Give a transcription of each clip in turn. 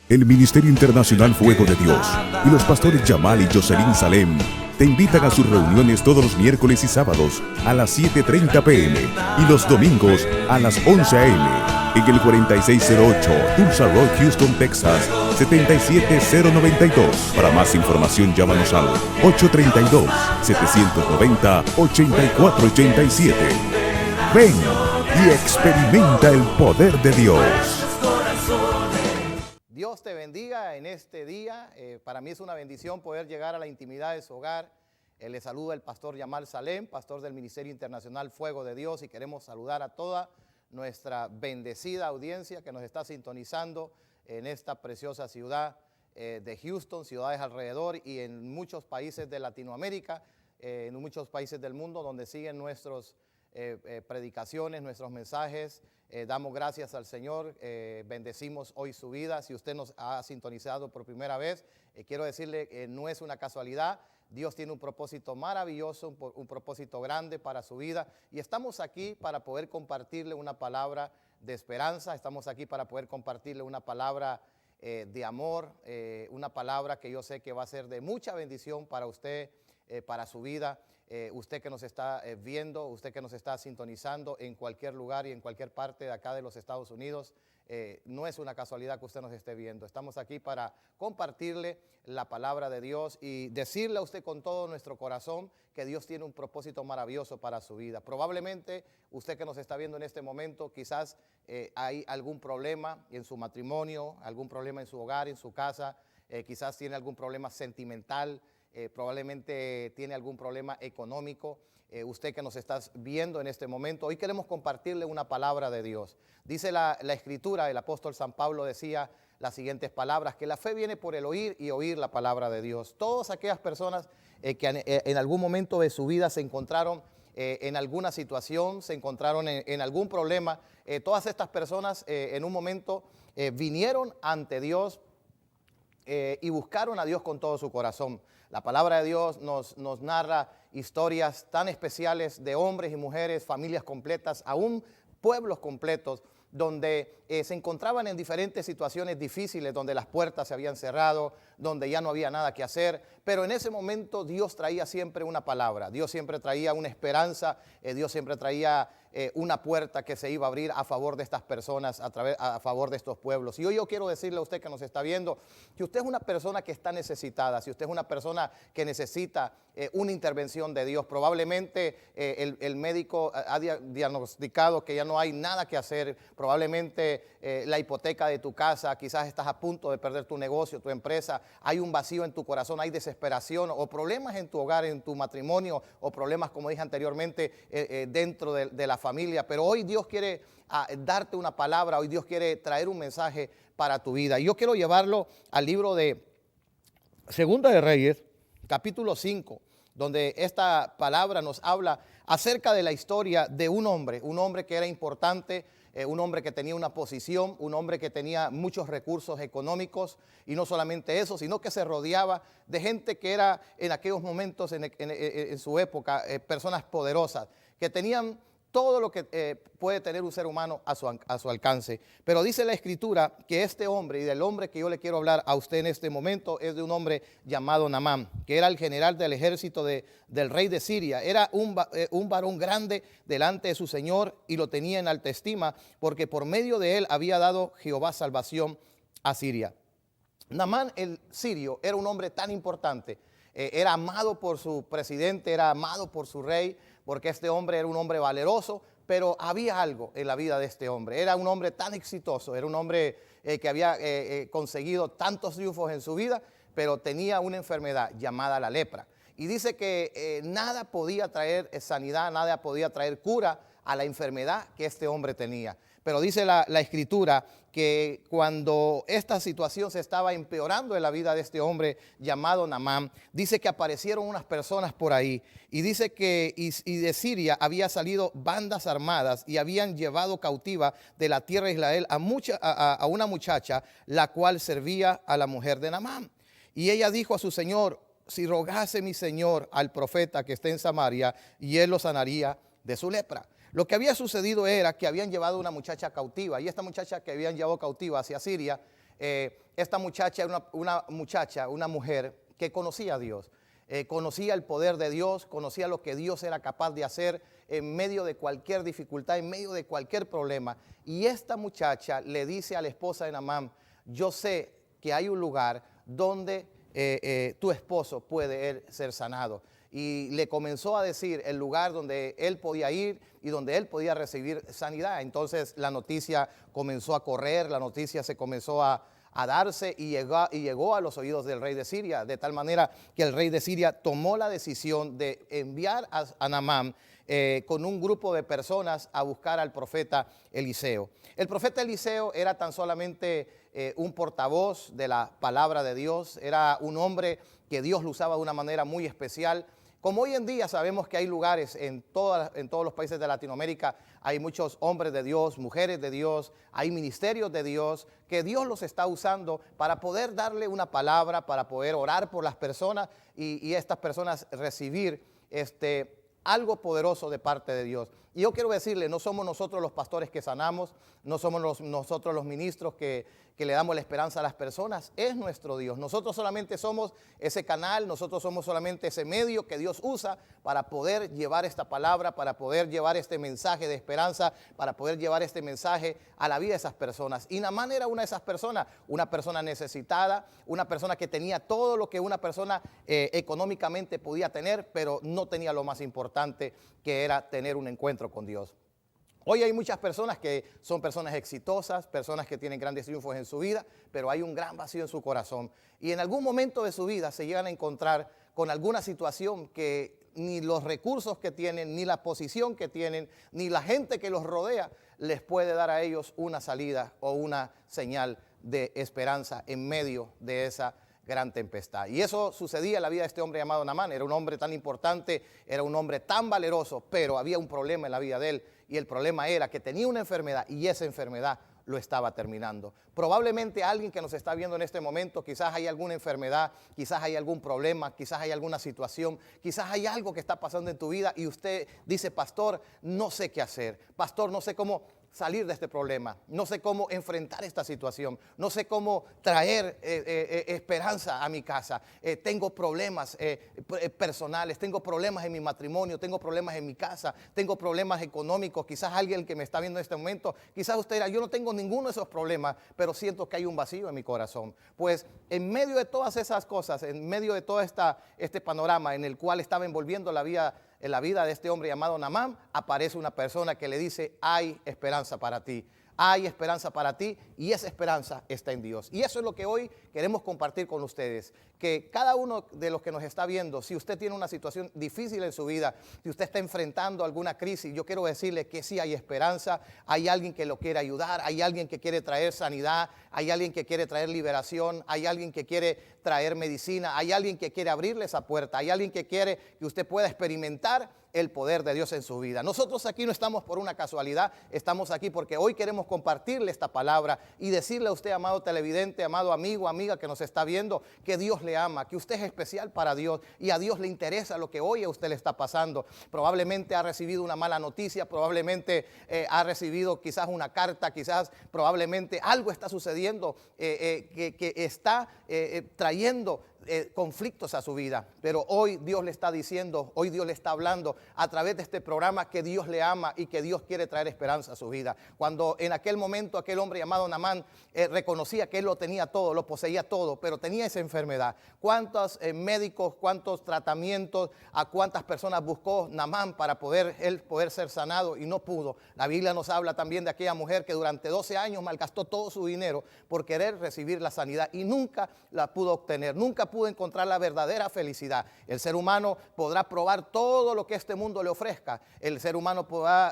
El Ministerio Internacional Fuego de Dios y los pastores Yamal y Jocelyn Salem te invitan a sus reuniones todos los miércoles y sábados a las 7:30 p.m. y los domingos a las 11 a.m. en el 4608 Tulsa Road, Houston, Texas 77092. Para más información llámanos al 832-790-8487. Ven y experimenta el poder de Dios. Dios te bendiga en este día. Para mí es una bendición poder llegar a la intimidad de su hogar. Le saluda el pastor Yamal Salem, pastor del Ministerio Internacional Fuego de Dios, y queremos saludar a toda nuestra bendecida audiencia que nos está sintonizando en esta preciosa ciudad de Houston, ciudades alrededor y en muchos países de Latinoamérica, en muchos países del mundo donde siguen nuestras predicaciones, nuestros mensajes. Damos gracias al Señor, bendecimos hoy su vida. Si usted nos ha sintonizado por primera vez, quiero decirle que no es una casualidad. Dios tiene un propósito maravilloso, un propósito grande para su vida, y estamos aquí para poder compartirle una palabra de esperanza. Estamos aquí para poder compartirle una palabra de amor, una palabra que yo sé que va a ser de mucha bendición para usted, para su vida. Usted que nos está viendo, usted que nos está sintonizando en cualquier lugar y en cualquier parte de acá de los Estados Unidos, no es una casualidad que usted nos esté viendo. Estamos aquí para compartirle la palabra de Dios y decirle a usted con todo nuestro corazón que Dios tiene un propósito maravilloso para su vida. Probablemente usted que nos está viendo en este momento, quizás hay algún problema en su matrimonio, algún problema en su hogar, en su casa, quizás tiene algún problema sentimental. Probablemente tiene algún problema económico. Usted que nos está viendo en este momento, hoy queremos compartirle una palabra de Dios. Dice la Escritura, el apóstol San Pablo decía las siguientes palabras: que la fe viene por el oír y oír la palabra de Dios. Todas aquellas personas que en algún momento de su vida se encontraron en alguna situación, se encontraron en algún problema, todas estas personas en un momento vinieron ante Dios y buscaron a Dios con todo su corazón. La palabra de Dios nos narra historias tan especiales de hombres y mujeres, familias completas, aún pueblos completos, donde se encontraban en diferentes situaciones difíciles, donde las puertas se habían cerrado, donde ya no había nada que hacer, pero en ese momento Dios traía siempre una palabra, Dios siempre traía una esperanza, Dios siempre traía una puerta que se iba a abrir a favor de estas personas, a favor de estos pueblos. Y hoy yo quiero decirle a usted que nos está viendo, que usted es una persona que está necesitada, si usted es una persona que necesita una intervención de Dios, probablemente el médico ha diagnosticado que ya no hay nada que hacer, probablemente la hipoteca de tu casa, quizás estás a punto de perder tu negocio, tu empresa, hay un vacío en tu corazón, hay desesperación o problemas en tu hogar, en tu matrimonio, o problemas, como dije anteriormente, dentro de la familia. Pero hoy Dios quiere darte una palabra, hoy Dios quiere traer un mensaje para tu vida. Y yo quiero llevarlo al libro de Segunda de Reyes, capítulo 5, donde esta palabra nos habla acerca de la historia de un hombre que era importante, un hombre que tenía una posición, un hombre que tenía muchos recursos económicos, y no solamente eso, sino que se rodeaba de gente que era en aquellos momentos, en su época, personas poderosas, que tenían todo lo que puede tener un ser humano a su alcance. Pero dice la Escritura que este hombre, y del hombre que yo le quiero hablar a usted en este momento, es de un hombre llamado Naamán, que era el general del ejército del rey de Siria. Era un varón grande delante de su Señor y lo tenía en alta estima, porque por medio de él había dado Jehová salvación a Siria. Naamán el sirio era un hombre tan importante, era amado por su presidente, era amado por su rey, porque este hombre era un hombre valeroso, pero había algo en la vida de este hombre. Era un hombre tan exitoso, era un hombre que había conseguido tantos triunfos en su vida, pero tenía una enfermedad llamada la lepra. Y dice que nada podía traer sanidad, nada podía traer cura a la enfermedad que este hombre tenía. Pero dice la Escritura que cuando esta situación se estaba empeorando en la vida de este hombre llamado Naamán, dice que aparecieron unas personas por ahí, y dice que y de Siria había salido bandas armadas y habían llevado cautiva de la tierra de Israel a una muchacha, la cual servía a la mujer de Naamán. Y ella dijo a su señor: si rogase mi señor al profeta que esté en Samaria, y él lo sanaría de su lepra. Lo que había sucedido era que habían llevado una muchacha cautiva, y esta muchacha que habían llevado cautiva hacia Siria Esta muchacha era una mujer que conocía a Dios. Conocía el poder de Dios, conocía lo que Dios era capaz de hacer en medio de cualquier dificultad, en medio de cualquier problema. Y esta muchacha le dice a la esposa de Naamán: yo sé que hay un lugar donde tu esposo puede ser sanado. Y le comenzó a decir el lugar donde él podía ir y donde él podía recibir sanidad. Entonces la noticia comenzó a correr, la noticia se comenzó a darse y llegó a los oídos del rey de Siria, de tal manera que el rey de Siria tomó la decisión de enviar a Naamán con un grupo de personas a buscar al profeta Eliseo. El profeta Eliseo era tan solamente un portavoz de la palabra de Dios, era un hombre que Dios lo usaba de una manera muy especial. Como hoy en día sabemos que hay lugares en todos los países de Latinoamérica, hay muchos hombres de Dios, mujeres de Dios, hay ministerios de Dios que Dios los está usando para poder darle una palabra, para poder orar por las personas y estas personas recibir algo poderoso de parte de Dios. Y yo quiero decirle, no somos nosotros los pastores que sanamos, no somos nosotros los ministros que le damos la esperanza a las personas, es nuestro Dios. Nosotros solamente somos ese canal, nosotros somos solamente ese medio que Dios usa para poder llevar esta palabra, para poder llevar este mensaje de esperanza, para poder llevar este mensaje a la vida de esas personas. Y Naamán era una de esas personas, una persona necesitada, una persona que tenía todo lo que una persona económicamente podía tener, pero no tenía lo más importante, que era tener un encuentro con Dios. Hoy hay muchas personas que son personas exitosas, personas que tienen grandes triunfos en su vida, pero hay un gran vacío en su corazón. Y en algún momento de su vida se llegan a encontrar con alguna situación que ni los recursos que tienen, ni la posición que tienen, ni la gente que los rodea les puede dar a ellos una salida o una señal de esperanza en medio de esa gran tempestad. Y eso sucedía en la vida de este hombre llamado Naamán. Era un hombre tan importante, era un hombre tan valeroso, pero había un problema en la vida de él, y el problema era que tenía una enfermedad y esa enfermedad lo estaba terminando. Probablemente alguien que nos está viendo en este momento, quizás hay alguna enfermedad, quizás hay algún problema, quizás hay alguna situación, quizás hay algo que está pasando en tu vida y usted dice: pastor, no sé qué hacer, pastor, no sé cómo salir de este problema, no sé cómo enfrentar esta situación, no sé cómo traer esperanza a mi casa, tengo problemas personales, tengo problemas en mi matrimonio, tengo problemas en mi casa, tengo problemas económicos. Quizás alguien que me está viendo en este momento, quizás usted dirá: yo no tengo ninguno de esos problemas, pero siento que hay un vacío en mi corazón. Pues en medio de todas esas cosas, en medio de todo este panorama en el cual estaba envolviendo en la vida de este hombre llamado Naamán, aparece una persona que le dice: hay esperanza para ti, hay esperanza para ti, y esa esperanza está en Dios. Y eso es lo que hoy queremos compartir con ustedes, que cada uno de los que nos está viendo, si usted tiene una situación difícil en su vida, si usted está enfrentando alguna crisis, yo quiero decirle que sí hay esperanza, hay alguien que lo quiere ayudar, hay alguien que quiere traer sanidad, hay alguien que quiere traer liberación, hay alguien que quiere traer medicina, hay alguien que quiere abrirle esa puerta, hay alguien que quiere que usted pueda experimentar el poder de Dios en su vida. Nosotros aquí no estamos por una casualidad, estamos aquí porque hoy queremos compartirle esta palabra y decirle a usted, amado televidente, amado amigo, amiga que nos está viendo, que Dios le ama, que usted es especial para Dios y a Dios le interesa lo que hoy a usted le está pasando. Probablemente ha recibido una mala noticia, probablemente ha recibido quizás una carta, quizás probablemente algo está sucediendo que está trayendo conflictos a su vida, pero hoy Dios le está diciendo, hoy Dios le está hablando a través de este programa que Dios le ama y que Dios quiere traer esperanza a su vida. Cuando en aquel momento aquel hombre llamado Naamán reconocía que él lo tenía todo, lo poseía todo, pero tenía esa enfermedad. ¿Cuántos médicos, cuántos tratamientos, a cuántas personas buscó Naamán para poder ser sanado y no pudo? La Biblia nos habla también de aquella mujer que durante 12 años malgastó todo su dinero por querer recibir la sanidad y nunca la pudo obtener, nunca pudo encontrar la verdadera felicidad. El ser humano podrá probar todo lo que este mundo le ofrezca, el ser humano podrá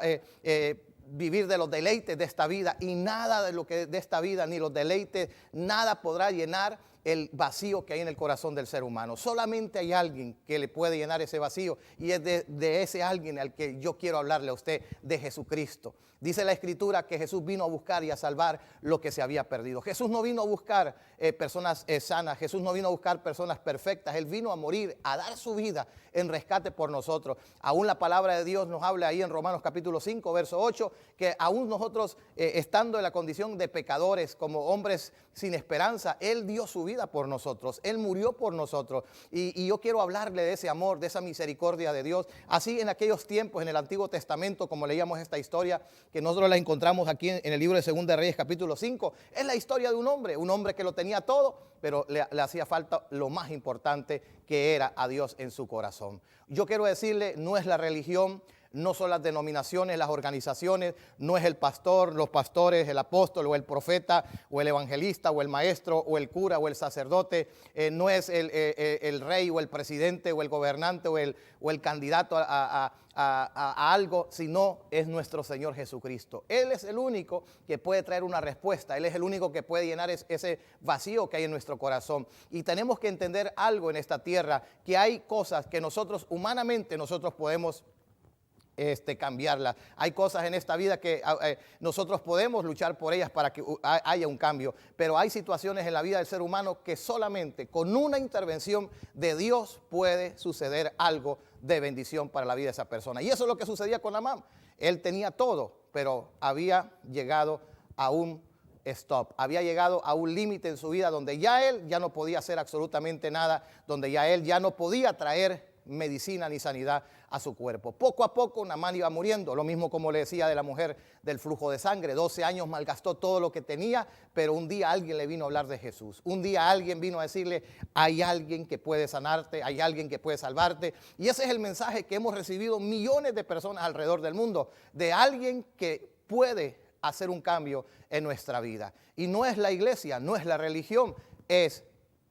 vivir de los deleites de esta vida y nada de lo que de esta vida, ni los deleites, nada podrá llenar el vacío que hay en el corazón del ser humano. Solamente hay alguien que le puede llenar ese vacío, y es de ese alguien al que yo quiero hablarle a usted, de Jesucristo. Dice la Escritura que Jesús vino a buscar y a salvar lo que se había perdido. Jesús no vino a buscar personas sanas, Jesús no vino a buscar personas perfectas, Él vino a morir, a dar su vida en rescate por nosotros. Aún la palabra de Dios nos habla ahí en Romanos capítulo 5, verso 8, que aún nosotros estando en la condición de pecadores, como hombres sin esperanza, Él dio su vida por nosotros, Él murió por nosotros. Y yo quiero hablarle de ese amor, de esa misericordia de Dios. Así en aquellos tiempos, en el Antiguo Testamento, como leíamos esta historia, que nosotros la encontramos aquí en el libro de Segunda de Reyes capítulo 5, es la historia de un hombre que lo tenía todo, pero le hacía falta lo más importante, que era a Dios en su corazón. Yo quiero decirle, no es la religión, no son las denominaciones, las organizaciones, no es el pastor, los pastores, el apóstol o el profeta o el evangelista o el maestro o el cura o el sacerdote, no es el rey o el presidente o el gobernante o el candidato a algo, sino es nuestro Señor Jesucristo. Él es el único que puede traer una respuesta, Él es el único que puede llenar ese vacío que hay en nuestro corazón. Y tenemos que entender algo en esta tierra, que hay cosas que nosotros humanamente podemos cambiarla. Hay cosas en esta vida que nosotros podemos luchar por ellas para que haya un cambio, pero hay situaciones en la vida del ser humano que solamente con una intervención de Dios puede suceder algo de bendición para la vida de esa persona. Y eso es lo que sucedía con Naamán. Él tenía todo, pero había llegado a un stop, había llegado a un límite en su vida donde ya él ya no podía hacer absolutamente nada, donde ya él ya no podía traer medicina ni sanidad a su cuerpo. Poco a poco Naamán iba muriendo, lo mismo como le decía de la mujer del flujo de sangre. 12 años malgastó todo lo que tenía, pero un día alguien le vino a hablar de Jesús. Un día alguien vino a decirle, hay alguien que puede sanarte, hay alguien que puede salvarte. Y ese es el mensaje que hemos recibido millones de personas alrededor del mundo, de alguien que puede hacer un cambio en nuestra vida. Y no es la iglesia, no es la religión, es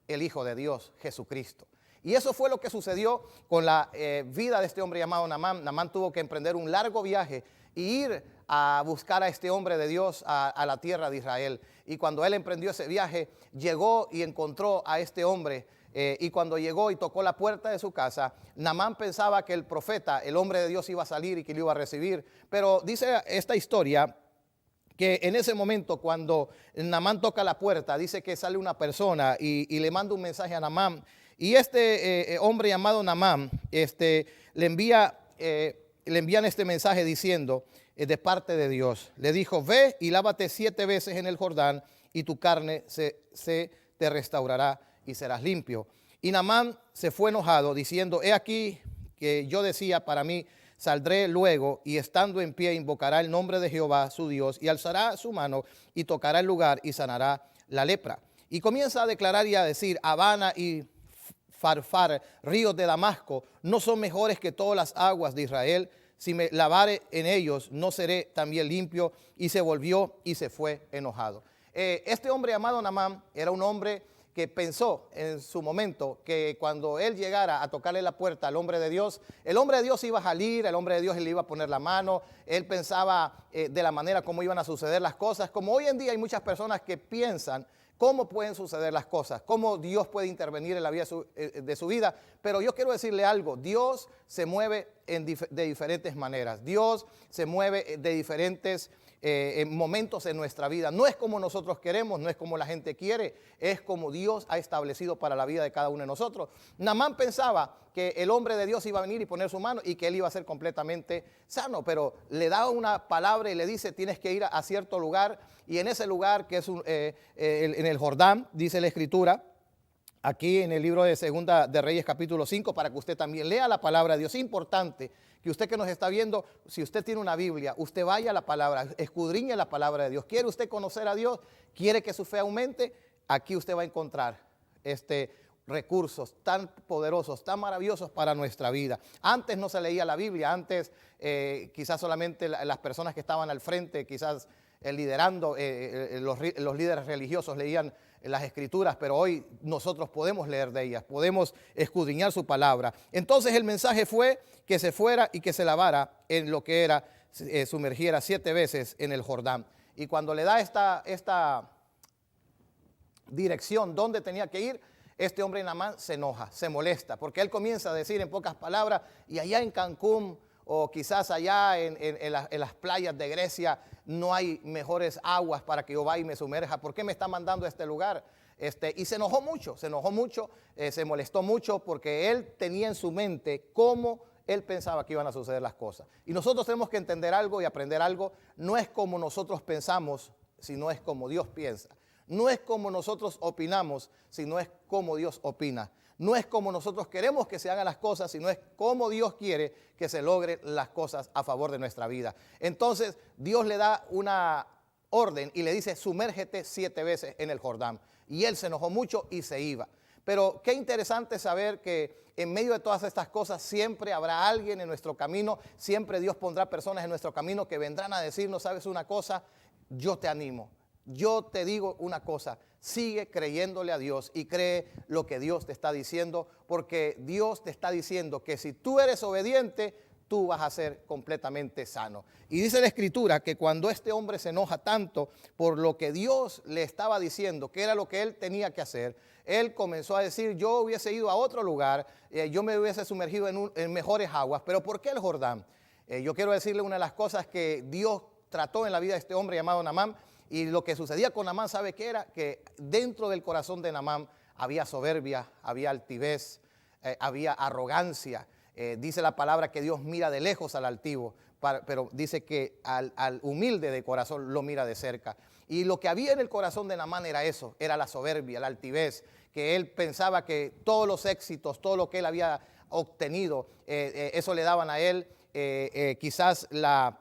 el Hijo de Dios, Jesucristo. Y eso fue lo que sucedió con la vida de este hombre llamado Naamán. Naamán tuvo que emprender un largo viaje e ir a buscar a este hombre de Dios a la tierra de Israel. Y cuando él emprendió ese viaje, llegó y encontró a este hombre. Y cuando llegó y tocó la puerta de su casa, Naamán pensaba que el profeta, el hombre de Dios, iba a salir y que lo iba a recibir. Pero dice esta historia que en ese momento, cuando Naamán toca la puerta, dice que sale una persona y le manda un mensaje a Naamán. Y este hombre llamado Naamán le envían este mensaje diciendo de parte de Dios. Le dijo, ve y lávate 7 veces en el Jordán y tu carne se te restaurará y serás limpio. Y Naamán se fue enojado diciendo, he aquí que yo decía para mí, saldré luego y estando en pie invocará el nombre de Jehová su Dios y alzará su mano y tocará el lugar y sanará la lepra. Y comienza a declarar y a decir, Habana y Farfar, ríos de Damasco, no son mejores que todas las aguas de Israel. Si me lavare en ellos, no seré también limpio. Y se volvió y se fue enojado. Este hombre llamado Naamán era un hombre que pensó en su momento que cuando él llegara a tocarle la puerta al hombre de Dios, el hombre de Dios iba a salir, el hombre de Dios le iba a poner la mano. Él pensaba de la manera como iban a suceder las cosas. Como hoy en día hay muchas personas que piensan cómo pueden suceder las cosas, cómo Dios puede intervenir en la vida de su vida. Pero yo quiero decirle algo, Dios se mueve de diferentes maneras. Dios se mueve de diferentes momentos en nuestra vida. No es como nosotros queremos, no es como la gente quiere, es como Dios ha establecido para la vida de cada uno de nosotros. Naamán pensaba que el hombre de Dios iba a venir y poner su mano y que él iba a ser completamente sano, pero le da una palabra y le dice, tienes que ir a cierto lugar, y en ese lugar que es en el Jordán, dice la Escritura, aquí en el libro de Segunda de Reyes capítulo 5, para que usted también lea la palabra de Dios. Es importante que usted que nos está viendo, si usted tiene una Biblia, usted vaya a la palabra, escudriñe la palabra de Dios. ¿Quiere usted conocer a Dios? ¿Quiere que su fe aumente? Aquí usted va a encontrar recursos tan poderosos, tan maravillosos para nuestra vida. Antes no se leía la Biblia, antes quizás solamente las personas que estaban al frente, quizás liderando, los líderes religiosos leían las Escrituras, pero hoy nosotros podemos leer de ellas, podemos escudriñar su palabra. Entonces el mensaje fue que se fuera y que se lavara en lo que era, sumergiera 7 veces en el Jordán. Y cuando le da esta dirección, dónde tenía que ir, este hombre Naamán se enoja, se molesta, porque él comienza a decir en pocas palabras, y allá en Cancún o quizás allá en las playas de Grecia no hay mejores aguas para que yo vaya y me sumerja. ¿Por qué me está mandando a este lugar? Y se enojó mucho, se molestó mucho porque él tenía en su mente cómo él pensaba que iban a suceder las cosas. Y nosotros tenemos que entender algo y aprender algo. No es como nosotros pensamos, sino es como Dios piensa. No es como nosotros opinamos, sino es como Dios opina. No es como nosotros queremos que se hagan las cosas, sino es como Dios quiere que se logren las cosas a favor de nuestra vida. Entonces Dios le da una orden y le dice, sumérgete 7 veces en el Jordán. Y él se enojó mucho y se iba. Pero qué interesante saber que en medio de todas estas cosas siempre habrá alguien en nuestro camino, siempre Dios pondrá personas en nuestro camino que vendrán a decirnos, ¿sabes una cosa? Yo te animo. Yo te digo una cosa, sigue creyéndole a Dios y cree lo que Dios te está diciendo, porque Dios te está diciendo que si tú eres obediente, tú vas a ser completamente sano. Y dice la Escritura que cuando este hombre se enoja tanto por lo que Dios le estaba diciendo, que era lo que él tenía que hacer, él comenzó a decir, yo hubiese ido a otro lugar, yo me hubiese sumergido en mejores aguas, pero ¿por qué el Jordán? Yo quiero decirle una de las cosas que Dios trató en la vida de este hombre llamado Naamán. Y lo que sucedía con Naamán, ¿sabe qué era? Que dentro del corazón de Naamán había soberbia, había altivez, había arrogancia. Dice la palabra que Dios mira de lejos al altivo, pero dice que al humilde de corazón lo mira de cerca. Y lo que había en el corazón de Naamán era eso, era la soberbia, la altivez, que él pensaba que todos los éxitos, todo lo que él había obtenido, eso le daban a él quizás la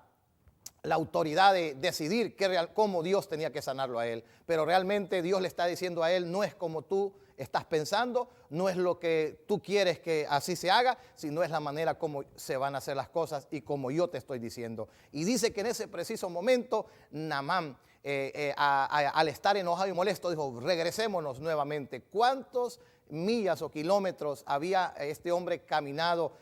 autoridad de decidir cómo Dios tenía que sanarlo a él. Pero realmente Dios le está diciendo a él, no es como tú estás pensando, no es lo que tú quieres que así se haga, sino es la manera como se van a hacer las cosas y como yo te estoy diciendo. Y dice que en ese preciso momento, Naamán, al estar enojado y molesto, dijo, regresémonos nuevamente. ¿Cuántos millas o kilómetros había este hombre caminado,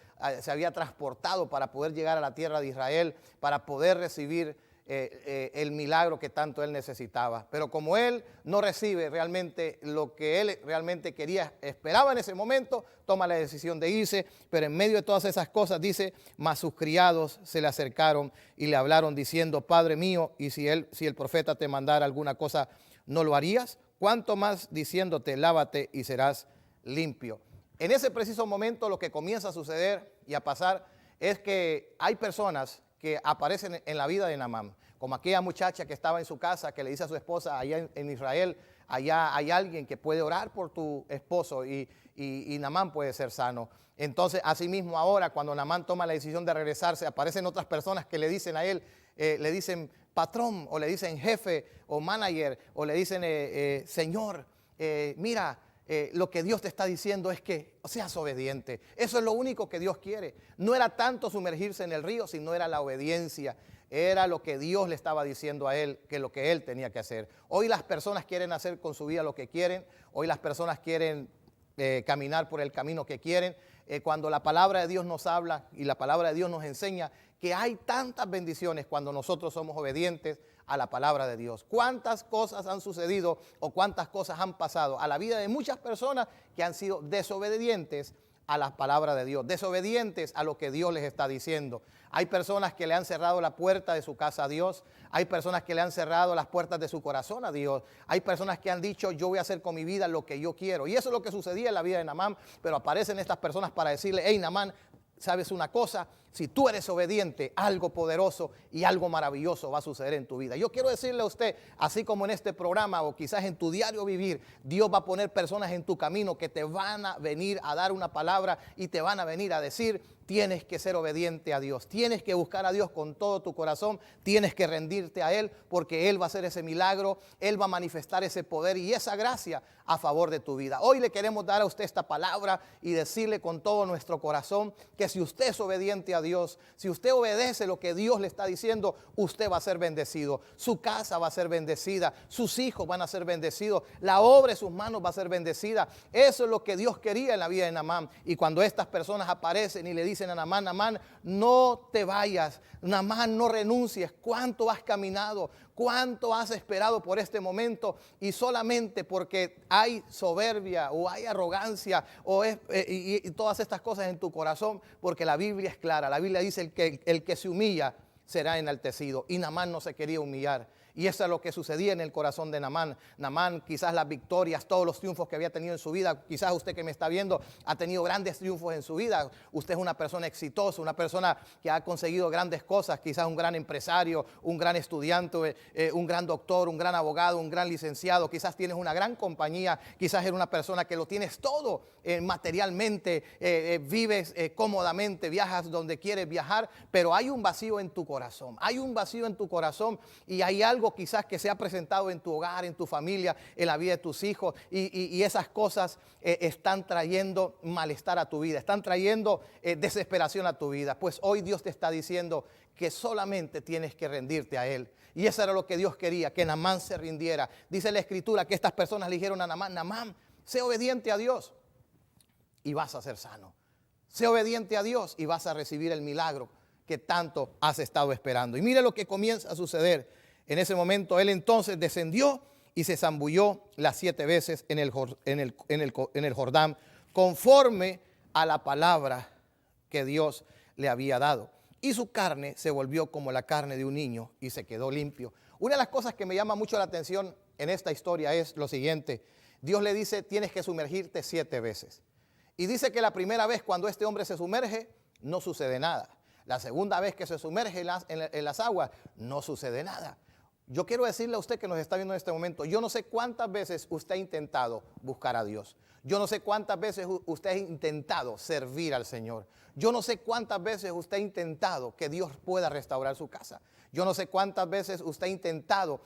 se había transportado para poder llegar a la tierra de Israel, para poder recibir el milagro que tanto él necesitaba? Pero como él no recibe realmente lo que él realmente quería, esperaba en ese momento, toma la decisión de irse. Pero en medio de todas esas cosas dice, mas sus criados se le acercaron y le hablaron diciendo, Padre mío, y si el profeta te mandara alguna cosa, ¿no lo harías? ¿Cuánto más diciéndote, lávate y serás limpio? En ese preciso momento lo que comienza a suceder y a pasar es que hay personas que aparecen en la vida de Naamán, como aquella muchacha que estaba en su casa, que le dice a su esposa, allá en Israel, allá hay alguien que puede orar por tu esposo y Naamán puede ser sano. Entonces, asimismo ahora, cuando Naamán toma la decisión de regresarse, aparecen otras personas que le dicen a él, le dicen patrón, o le dicen jefe, o manager, o le dicen señor, mira, lo que Dios te está diciendo es que seas obediente. Eso es lo único que Dios quiere. No era tanto sumergirse en el río, sino era la obediencia. Era lo que Dios le estaba diciendo a él, que lo que él tenía que hacer. Hoy las personas quieren hacer con su vida lo que quieren. Hoy las personas quieren caminar por el camino que quieren. Cuando la palabra de Dios nos habla y la palabra de Dios nos enseña que hay tantas bendiciones cuando nosotros somos obedientes a la palabra de Dios. ¿Cuántas cosas han sucedido o cuántas cosas han pasado a la vida de muchas personas que han sido desobedientes a la palabra de Dios, desobedientes a lo que Dios les está diciendo? Hay personas que le han cerrado la puerta de su casa a Dios. Hay personas que le han cerrado las puertas de su corazón a Dios. Hay personas que han dicho, yo voy a hacer con mi vida lo que yo quiero. Y eso es lo que sucedía en la vida de Naamán. Pero aparecen estas personas para decirle, hey Naamán, ¿sabes una cosa? Si tú eres obediente, algo poderoso y algo maravilloso va a suceder en tu vida. Yo quiero decirle a usted, así como en este programa o quizás en tu diario vivir, Dios va a poner personas en tu camino que te van a venir a dar una palabra y te van a venir a decir, tienes que ser obediente a Dios, tienes que buscar a Dios con todo tu corazón, tienes que rendirte a Él porque Él va a hacer ese milagro, Él va a manifestar ese poder y esa gracia a favor de tu vida. Hoy le queremos dar a usted esta palabra y decirle con todo nuestro corazón que si usted es obediente a Dios, si usted obedece lo que Dios le está diciendo, usted va a ser bendecido, su casa va a ser bendecida, sus hijos van a ser bendecidos, la obra de sus manos va a ser bendecida. Eso es lo que Dios quería en la vida de Naamán. Y cuando estas personas aparecen y le dicen a Naamán, Naamán, no te vayas, Naamán, no renuncies, cuánto has caminado, ¿Cuánto has esperado por este momento? Y solamente porque hay soberbia o hay arrogancia y todas estas cosas en tu corazón, porque la Biblia es clara. La Biblia dice el que se humilla será enaltecido. Y Naamán no se quería humillar. Y eso es lo que sucedía en el corazón de Naamán. Naamán, quizás las victorias, todos los triunfos que había tenido en su vida, quizás usted que me está viendo ha tenido grandes triunfos en su vida. Usted es una persona exitosa, una persona que ha conseguido grandes cosas, quizás un gran empresario, un gran estudiante, un gran doctor, un gran abogado, un gran licenciado. Quizás tienes una gran compañía, quizás eres una persona que lo tienes todo materialmente, vives cómodamente, viajas donde quieres viajar, pero hay un vacío en tu corazón. Hay un vacío en tu corazón y hay algo quizás que se ha presentado en tu hogar, en tu familia, en la vida de tus hijos y esas cosas están trayendo malestar a tu vida, están trayendo desesperación a tu vida. Pues hoy Dios te está diciendo que solamente tienes que rendirte a Él. Y eso era lo que Dios quería, que Naamán se rindiera. Dice la Escritura que estas personas le dijeron a Naamán: Naamán, sé obediente a Dios y vas a ser sano. Sé obediente a Dios y vas a recibir el milagro que tanto has estado esperando. Y mire lo que comienza a suceder. En ese momento él entonces descendió y se zambulló las 7 veces en el Jordán, conforme a la palabra que Dios le había dado. Y su carne se volvió como la carne de un niño y se quedó limpio. Una de las cosas que me llama mucho la atención en esta historia es lo siguiente. Dios le dice: tienes que sumergirte 7 veces. Y dice que la primera vez cuando este hombre se sumerge, no sucede nada. La segunda vez que se sumerge en las aguas, no sucede nada. Yo quiero decirle a usted que nos está viendo en este momento, yo no sé cuántas veces usted ha intentado buscar a Dios. Yo no sé cuántas veces usted ha intentado servir al Señor. Yo no sé cuántas veces usted ha intentado que Dios pueda restaurar su casa. Yo no sé cuántas veces usted ha intentado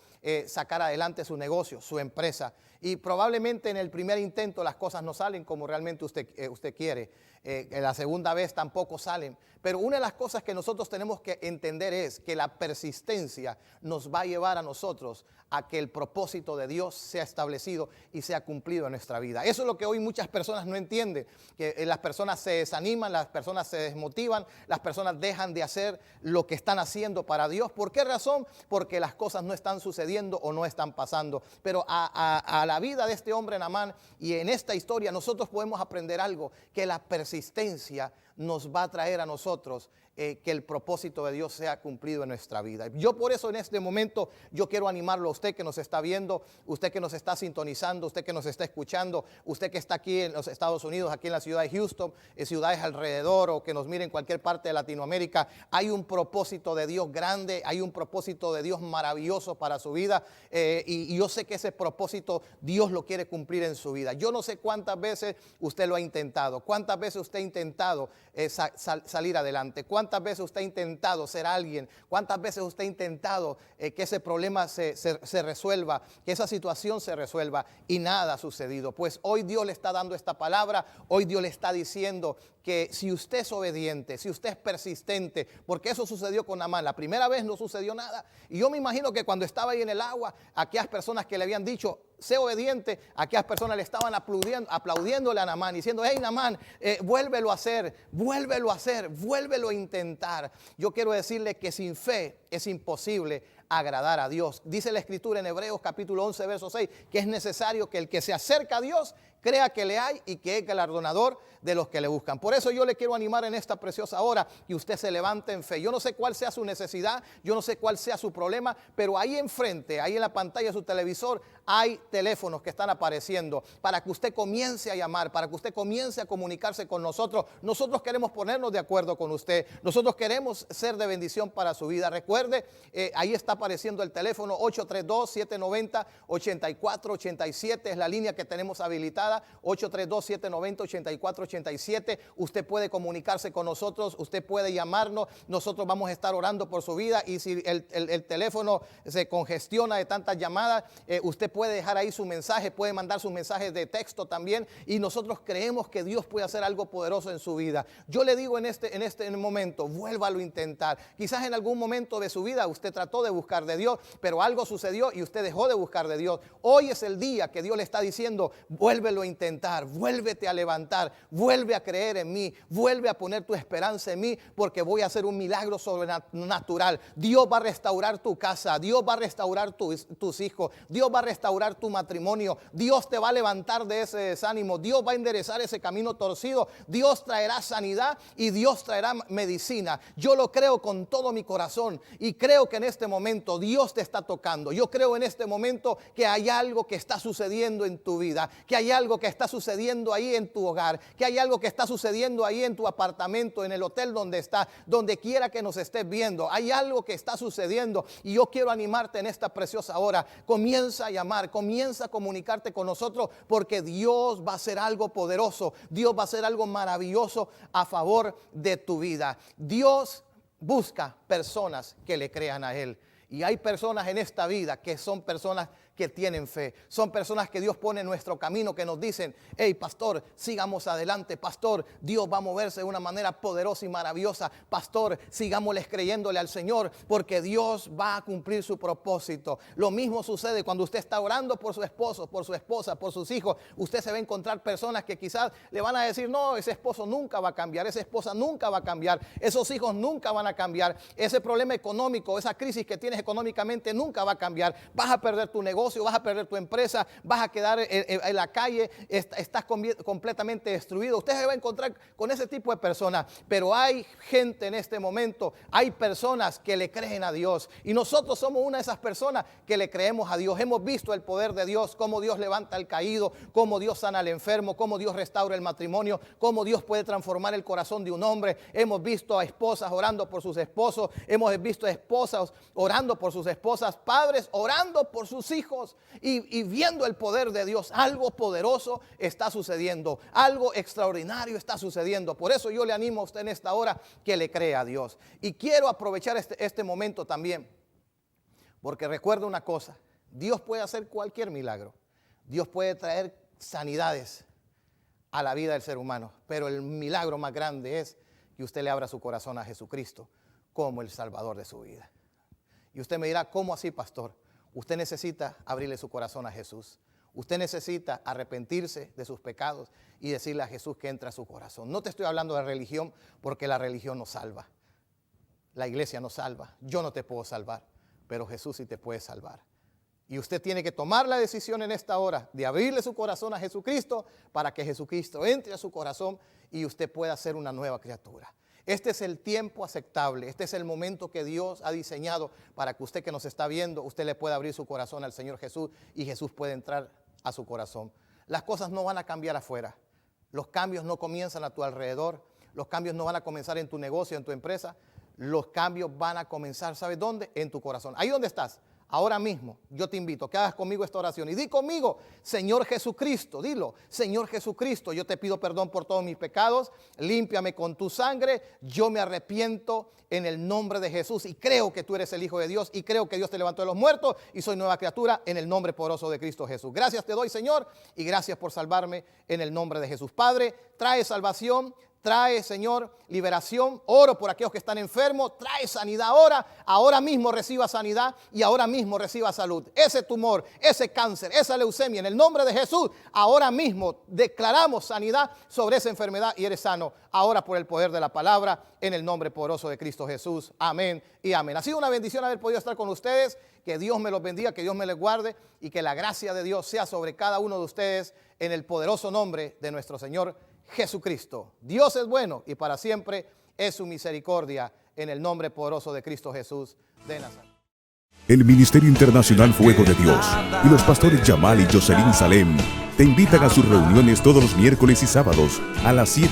sacar adelante su negocio, su empresa. Y probablemente en el primer intento las cosas no salen como realmente usted quiere. En la segunda vez tampoco salen. Pero una de las cosas que nosotros tenemos que entender es que la persistencia nos va a llevar a nosotros a que el propósito de Dios sea establecido y sea cumplido en nuestra vida. Eso es lo que hoy muchas personas no entienden, que las personas se desaniman, las personas se desmotivan, las personas dejan de hacer lo que están haciendo para Dios. ¿Por qué razón? Porque las cosas no están sucediendo o no están pasando. Pero a la vida de este hombre Naamán y en esta historia nosotros podemos aprender algo, que la persistencia nos va a traer a nosotros que el propósito de Dios sea cumplido en nuestra vida. Yo por eso en este momento yo quiero animarlo a usted que nos está viendo, usted que nos está sintonizando, usted que nos está escuchando, usted que está aquí en los Estados Unidos, aquí en la ciudad de Houston, en ciudades alrededor o que nos mire en cualquier parte de Latinoamérica. Hay un propósito de Dios grande, hay un propósito de Dios maravilloso para su vida y yo sé que ese propósito Dios lo quiere cumplir en su vida. Yo no sé cuántas veces usted lo ha intentado, cuántas veces usted ha intentado salir adelante, cuántas veces usted ha intentado ser alguien, cuántas veces usted ha intentado que ese problema se resuelva, que esa situación se resuelva y nada ha sucedido. Pues hoy Dios le está dando esta palabra, hoy Dios le está diciendo que si usted es obediente, si usted es persistente, porque eso sucedió con Naamán. La primera vez no sucedió nada y yo me imagino que cuando estaba ahí en el agua, aquellas personas que le habían dicho sé obediente, aquellas personas le estaban aplaudiéndole a Naamán, diciendo: hey Naamán, vuélvelo a hacer, vuélvelo a intentar. Yo quiero decirle que sin fe es imposible agradar a Dios. Dice la Escritura en Hebreos capítulo 11 verso 6 que es necesario que el que se acerca a Dios crea que le hay y que es galardonador de los que le buscan. Por eso yo le quiero animar en esta preciosa hora que usted se levante en fe. Yo no sé cuál sea su necesidad, yo no sé cuál sea su problema, pero ahí enfrente, ahí en la pantalla de su televisor, hay teléfonos que están apareciendo para que usted comience a llamar, para que usted comience a comunicarse con nosotros. Nosotros queremos ponernos de acuerdo con usted. Nosotros queremos ser de bendición para su vida. Recuerde, ahí está apareciendo el teléfono 832-790-8487. Es la línea que tenemos habilitada. 832-790-8487. Usted puede comunicarse con nosotros, usted puede llamarnos, nosotros vamos a estar orando por su vida y si el teléfono se congestiona de tantas llamadas, usted puede dejar ahí su mensaje, puede mandar sus mensajes de texto también y nosotros creemos que Dios puede hacer algo poderoso en su vida. Yo le digo en este momento, vuélvalo a intentar. Quizás en algún momento de su vida usted trató de buscar buscar de Dios, pero algo sucedió y usted dejó de buscar de Dios. Hoy es el día que Dios le está diciendo, vuélvelo a intentar, vuélvete a levantar, vuelve a creer en mí, vuelve a poner tu esperanza en mí, porque voy a hacer un milagro sobrenatural. Dios va a restaurar tu casa, Dios va a restaurar tus hijos, Dios va a restaurar tu matrimonio, Dios te va a levantar de ese desánimo, Dios va a enderezar ese camino torcido, Dios traerá sanidad y Dios traerá medicina. Yo lo creo con todo mi corazón y creo que en este momento Dios te está tocando. Yo creo en este momento que hay algo que está sucediendo en tu vida, que hay algo que está sucediendo ahí en tu hogar, que hay algo que está sucediendo ahí en tu apartamento, en el hotel donde estás, donde quiera que nos estés viendo. Hay algo que está sucediendo y yo quiero animarte en esta preciosa hora. Comienza a llamar, comienza a comunicarte con nosotros, porque Dios va a hacer algo poderoso, Dios va a hacer algo maravilloso a favor de tu vida. Dios busca personas que le crean a Él. Y hay personas en esta vida que son personas que tienen fe. Son personas que Dios pone en nuestro camino, que nos dicen, hey pastor, sigamos adelante. Pastor, Dios va a moverse de una manera poderosa y maravillosa. Pastor, sigámosles creyéndole al Señor, porque Dios va a cumplir su propósito. Lo mismo sucede cuando usted está orando por su esposo, por su esposa, por sus hijos. Usted se va a encontrar personas que quizás le van a decir, no, ese esposo nunca va a cambiar, esa esposa nunca va a cambiar, esos hijos nunca van a cambiar, ese problema económico, esa crisis que tienes económicamente nunca va a cambiar. Vas a perder tu negocio, vas a perder tu empresa, vas a quedar en la calle, estás completamente destruido. Usted se va a encontrar con ese tipo de personas, pero hay gente en este momento, hay personas que le creen a Dios y nosotros somos una de esas personas que le creemos a Dios. Hemos visto el poder de Dios, cómo Dios levanta al caído, cómo Dios sana al enfermo, cómo Dios restaura el matrimonio, cómo Dios puede transformar el corazón de un hombre. Hemos visto a esposas orando por sus esposos, hemos visto a esposas orando por sus esposas, padres orando por sus hijos y viendo el poder de Dios. Algo poderoso está sucediendo, algo extraordinario está sucediendo. Por eso yo le animo a usted en esta hora que le crea a Dios. Y quiero aprovechar este momento también, porque recuerda una cosa, Dios puede hacer cualquier milagro, Dios puede traer sanidades a la vida del ser humano, pero el milagro más grande es que usted le abra su corazón a Jesucristo como el Salvador de su vida. Y usted me dirá, ¿cómo así, pastor? Usted necesita abrirle su corazón a Jesús. Usted necesita arrepentirse de sus pecados y decirle a Jesús que entre a su corazón. No te estoy hablando de religión, porque la religión no salva. La iglesia no salva. Yo no te puedo salvar, pero Jesús sí te puede salvar. Y usted tiene que tomar la decisión en esta hora de abrirle su corazón a Jesucristo, para que Jesucristo entre a su corazón y usted pueda ser una nueva criatura. Este es el tiempo aceptable, este es el momento que Dios ha diseñado para que usted que nos está viendo, usted le pueda abrir su corazón al Señor Jesús y Jesús puede entrar a su corazón. Las cosas no van a cambiar afuera, los cambios no comienzan a tu alrededor, los cambios no van a comenzar en tu negocio, en tu empresa, los cambios van a comenzar, ¿sabes dónde? En tu corazón. Ahí donde estás. Ahora mismo yo te invito a que hagas conmigo esta oración y di conmigo, Señor Jesucristo, dilo, Señor Jesucristo, yo te pido perdón por todos mis pecados, límpiame con tu sangre, yo me arrepiento en el nombre de Jesús y creo que tú eres el Hijo de Dios y creo que Dios te levantó de los muertos y soy nueva criatura en el nombre poderoso de Cristo Jesús. Gracias te doy, Señor, y gracias por salvarme en el nombre de Jesús. Padre, trae salvación, trae, Señor, liberación. Oro por aquellos que están enfermos. Trae sanidad ahora mismo reciba sanidad y ahora mismo reciba salud. Ese tumor, ese cáncer, esa leucemia, en el nombre de Jesús, ahora mismo declaramos sanidad sobre esa enfermedad y eres sano. Ahora por el poder de la palabra, en el nombre poderoso de Cristo Jesús. Amén y amén. Ha sido una bendición haber podido estar con ustedes. Que Dios me los bendiga, que Dios me les guarde y que la gracia de Dios sea sobre cada uno de ustedes en el poderoso nombre de nuestro Señor Jesucristo. Dios es bueno y para siempre es su misericordia, en el nombre poderoso de Cristo Jesús de Nazaret. El Ministerio Internacional Fuego de Dios y los pastores Yamal y Jocelyn Salem te invitan a sus reuniones todos los miércoles y sábados a las 7